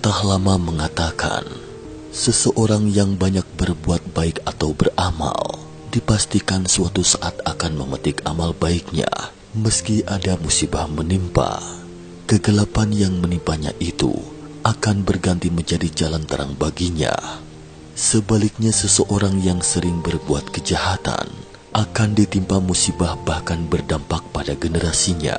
Pepatah lama mengatakan, seseorang yang banyak berbuat baik atau beramal, dipastikan suatu saat akan memetik amal baiknya, meski ada musibah menimpa. Kegelapan yang menimpanya itu akan berganti menjadi jalan terang baginya. Sebaliknya, seseorang yang sering berbuat kejahatan akan ditimpa musibah bahkan berdampak pada generasinya.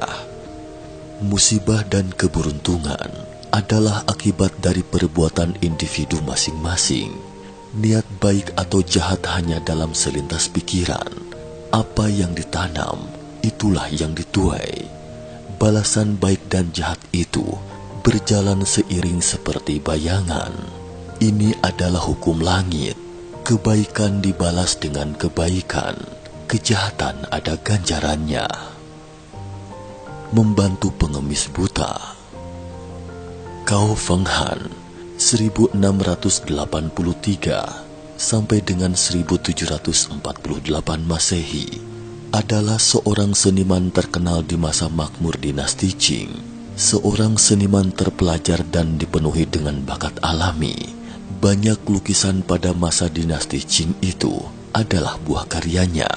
Musibah dan keberuntungan adalah akibat dari perbuatan individu masing-masing. Niat baik atau jahat hanya dalam selintas pikiran. Apa yang ditanam, itulah yang dituai. Balasan baik dan jahat itu berjalan seiring seperti bayangan. Ini adalah hukum langit. Kebaikan dibalas dengan kebaikan. Kejahatan ada ganjarannya. Membantu pengemis buta. Cao Feng Han 1683 sampai dengan 1748 Masehi adalah seorang seniman terkenal di masa makmur dinasti Qing. Seorang seniman terpelajar dan dipenuhi dengan bakat alami. Banyak lukisan pada masa dinasti Qing itu adalah buah karyanya.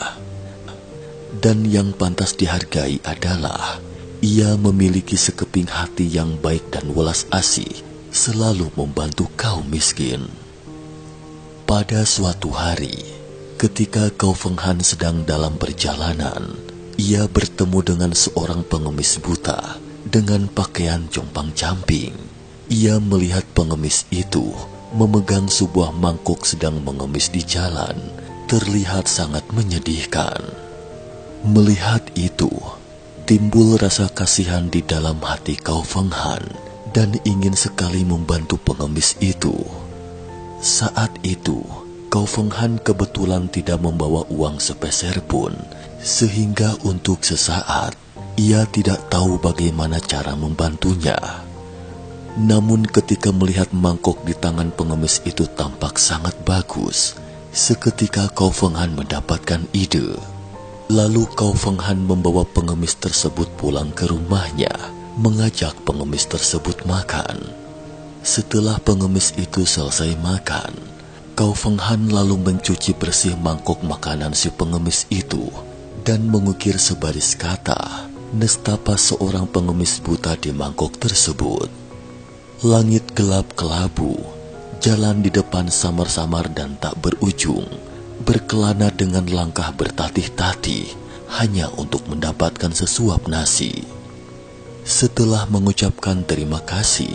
Dan yang pantas dihargai adalah ia memiliki sekeping hati yang baik dan welas asih, selalu membantu kaum miskin. Pada suatu hari, ketika Cao Feng Han sedang dalam perjalanan, ia bertemu dengan seorang pengemis buta dengan pakaian compang-camping. Ia melihat pengemis itu memegang sebuah mangkuk sedang mengemis di jalan, terlihat sangat menyedihkan. Melihat itu, timbul rasa kasihan di dalam hati Cao Feng Han dan ingin sekali membantu pengemis itu. Saat itu, Cao Feng Han kebetulan tidak membawa uang sepeser pun, sehingga untuk sesaat ia tidak tahu bagaimana cara membantunya. Namun ketika melihat mangkok di tangan pengemis itu tampak sangat bagus, seketika Cao Feng Han mendapatkan ide. Lalu Cao Feng Han membawa pengemis tersebut pulang ke rumahnya, mengajak pengemis tersebut makan. Setelah pengemis itu selesai makan, Cao Feng Han lalu mencuci bersih mangkok makanan si pengemis itu dan mengukir sebaris kata nestapa seorang pengemis buta di mangkok tersebut. Langit gelap kelabu, jalan di depan samar-samar dan tak berujung, berkelana dengan langkah bertatih-tatih hanya untuk mendapatkan sesuap nasi. Setelah mengucapkan terima kasih,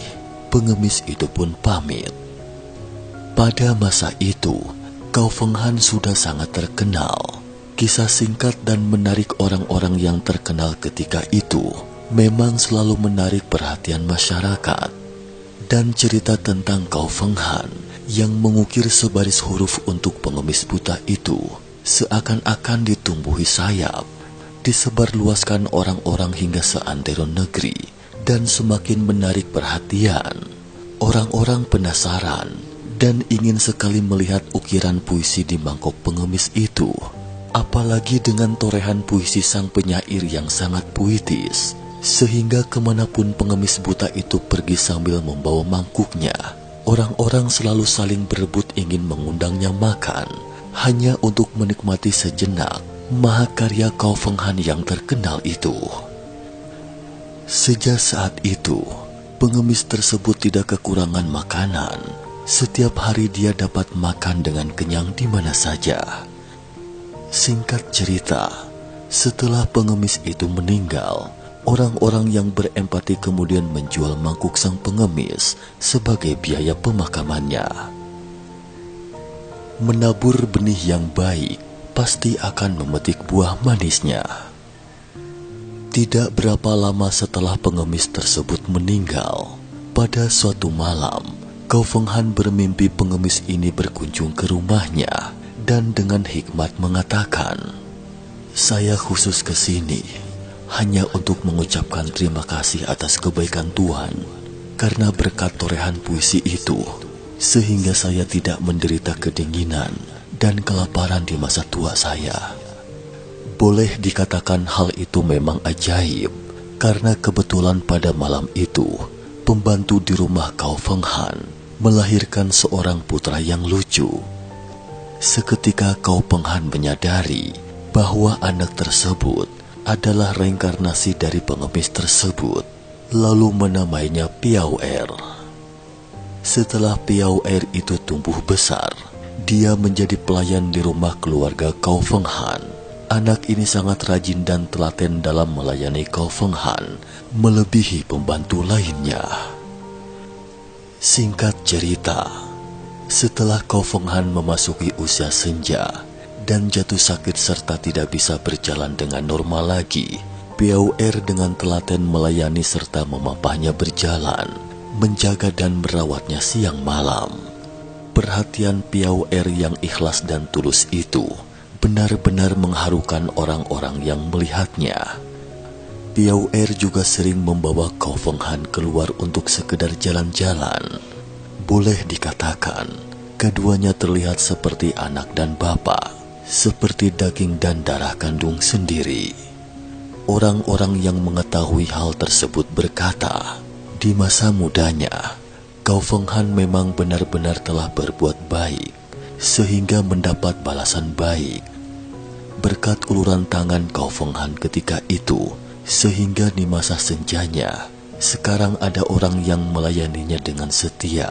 pengemis itu pun pamit. Pada masa itu, Cao Feng Han sudah sangat terkenal. Kisah singkat dan menarik orang-orang yang terkenal ketika itu memang selalu menarik perhatian masyarakat. Dan cerita tentang Cao Feng Han yang mengukir sebaris huruf untuk pengemis buta itu seakan-akan ditumbuhi sayap, disebarluaskan orang-orang hingga seantero negeri dan semakin menarik perhatian. Orang-orang penasaran dan ingin sekali melihat ukiran puisi di mangkok pengemis itu, apalagi dengan torehan puisi sang penyair yang sangat puitis, sehingga kemanapun pengemis buta itu pergi sambil membawa mangkuknya, orang-orang selalu saling berebut ingin mengundangnya makan, hanya untuk menikmati sejenak mahakarya Cao Feng Han yang terkenal itu. Sejak saat itu, pengemis tersebut tidak kekurangan makanan. Setiap hari dia dapat makan dengan kenyang di mana saja. Singkat cerita, setelah pengemis itu meninggal, orang-orang yang berempati kemudian menjual mangkuk sang pengemis sebagai biaya pemakamannya. Menabur benih yang baik pasti akan memetik buah manisnya. Tidak berapa lama setelah pengemis tersebut meninggal, pada suatu malam, Cao Feng Han bermimpi pengemis ini berkunjung ke rumahnya dan dengan hikmat mengatakan, "Saya khusus ke sini hanya untuk mengucapkan terima kasih atas kebaikan Tuhan, karena berkat torehan puisi itu, sehingga saya tidak menderita kedinginan dan kelaparan di masa tua saya." Boleh dikatakan hal itu memang ajaib, karena kebetulan pada malam itu, pembantu di rumah Kau Feng Han melahirkan seorang putra yang lucu. Seketika Kau Feng Han menyadari bahwa anak tersebut adalah reinkarnasi dari pengemis tersebut, lalu menamainya Piao Er. Setelah Piao Er itu tumbuh besar, dia menjadi pelayan di rumah keluarga Kau Feng Han. Anak ini sangat rajin dan telaten dalam melayani Kau Feng Han, melebihi pembantu lainnya. Singkat cerita, setelah Kau Feng Han memasuki usia senja dan jatuh sakit serta tidak bisa berjalan dengan normal lagi, Piao Er dengan telaten melayani serta memapahnya berjalan, menjaga dan merawatnya siang malam. Perhatian Piao Er yang ikhlas dan tulus itu benar-benar mengharukan orang-orang yang melihatnya. Piao Er juga sering membawa Kau Feng Han keluar untuk sekedar jalan-jalan. Boleh dikatakan, keduanya terlihat seperti anak dan bapak, seperti daging dan darah kandung sendiri. Orang-orang yang mengetahui hal tersebut berkata, di masa mudanya, Kau Feng Han memang benar-benar telah berbuat baik, sehingga mendapat balasan baik. Berkat uluran tangan Kau Feng Han ketika itu, sehingga di masa senjanya, sekarang ada orang yang melayaninya dengan setia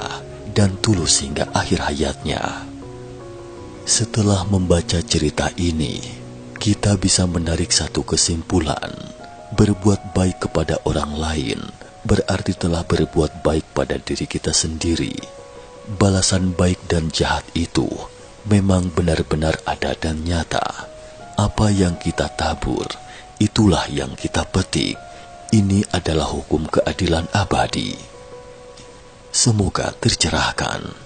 dan tulus hingga akhir hayatnya. Setelah membaca cerita ini, kita bisa menarik satu kesimpulan. Berbuat baik kepada orang lain berarti telah berbuat baik pada diri kita sendiri. Balasan baik dan jahat itu memang benar-benar ada dan nyata. Apa yang kita tabur, itulah yang kita petik. Ini adalah hukum keadilan abadi. Semoga tercerahkan.